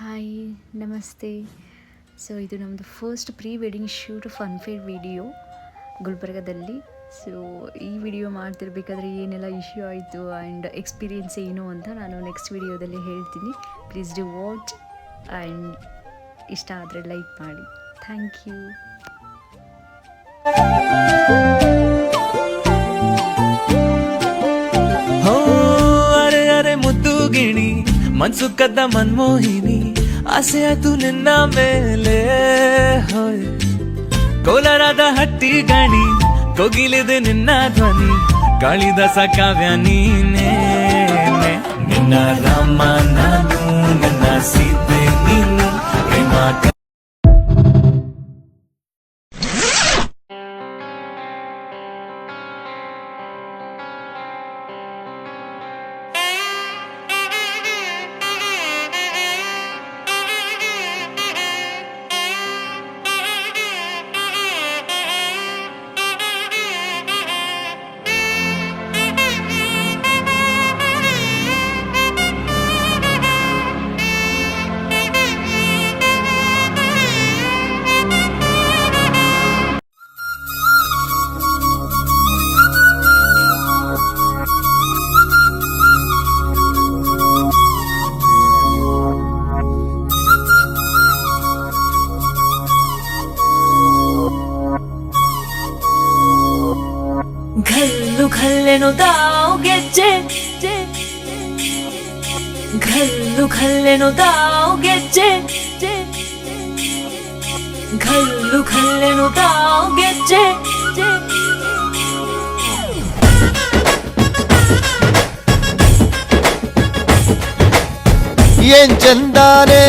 Hi ನಮಸ್ತೆ. So ಇದು ನಮ್ಮದು first pre wedding shoot funfair video ಗುಲ್ಬರ್ಗದಲ್ಲಿ. ಸೊ ಈ ವಿಡಿಯೋ ಮಾಡ್ತಿರ್ಬೇಕಾದ್ರೆ ಏನೆಲ್ಲ ಇಶ್ಯೂ ಆಯಿತು ಆ್ಯಂಡ್ ಎಕ್ಸ್ಪೀರಿಯೆನ್ಸ್ ಏನು ಅಂತ ನಾನು ನೆಕ್ಸ್ಟ್ ವಿಡಿಯೋದಲ್ಲಿ ಹೇಳ್ತೀನಿ. ಪ್ಲೀಸ್ ಡು ವಾಚ್ ಆ್ಯಂಡ್ ಇಷ್ಟ ಆದರೆ ಲೈಕ್ ಮಾಡಿ. Thank you. ಅರೆ ಅರೆ ಮುದ್ದು ಗಿಣಿ ಮನ್ಸು ಕದ್ದ ಮನ್ಮೋಹಿನಿ, ಆಸೆ ಆಯ್ತು ನಿನ್ನ ಮೇಲೆ. ಹೋಯ್ ಕೋಲಾರದ ಹಟ್ಟಿ ಗಣಿ, ಕೋಗಿಲಿದೆ ನಿನ್ನ ಧ್ವನಿ, ಕಾಳಿದಾಸ ಕಾವ್ಯ ನೀನೇ. ನಿನ್ನ ರಾಮ ನಾನು, ನನ್ನ ಸೀತೆ ನೀನು, ಪ್ರೇಮ ಘಲ್ಲು ಘಲ್ಲೆನು ತಾವು ಗೆಜ್ಜೆ, ಘಲ್ಲು ಘಲ್ಲೆನು ತಾವು ಗೆಜ್ಜೆ, ಘಲ್ಲು ಘಲ್ಲೆನು ತಾವು ಗೆಜ್ಜೆ. ಏನ್ ಚಂದಾನೆ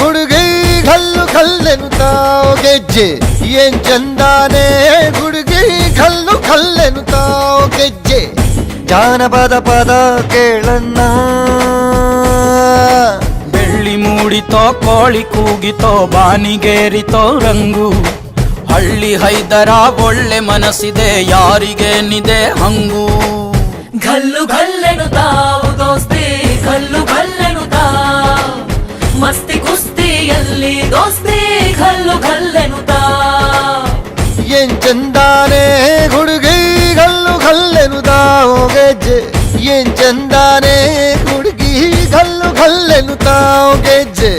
ಹುಡುಗಿ ಘಲ್ಲು ಘಲ್ಲೆನು ತಾವು ಗೆಜ್ಜೆ, ಏನ್ ಚಂದಾನೆ ಹುಡುಗಿ ಘಲ್ಲು ಘಲ್ಲೆನು ತಾವು ಗೆಜ್ಜೆ. ಜಾನಪದ ಪದ ಕೇಳನ್ನ, ಬೆಳ್ಳಿ ಮೂಡಿತೋ ಕೋಳಿ ಕೂಗಿತೋ ಬಾನಿಗೇರಿತೋ ರಂಗು, ಹಳ್ಳಿ ಹೈದರ ಒಳ್ಳೆ ಮನಸ್ಸಿದೆ ಯಾರಿಗೇನಿದೆ ಹಂಗು. ಘಲ್ಲು ಘಲ್ಲೆನು ತಾವು ದೋಸ್ತಿ, ಘಲ್ಲು ಘಲ್ಲೆನು ತಾವು ಮಸ್ತಿ ಕುಸ್ತಿಯಲ್ಲಿ ದೋಸ್ತಿ, ಘಲ್ಲು ಘಲ್ಲೆನು ತಾವು. ಏನ್ ಚಂದಾನೆ ಹುಡುಗಿ ಘಲ್ಲು ಘಲ್ಲೆನು ತಾವು ಗೆಜ್ಜೆ, ಏನ್ ಚಂದಾನೆ ಹುಡುಗಿ ಘಲ್ಲು ಘಲ್ಲೆನು ತಾವು ಗೆಜ್ಜೆ.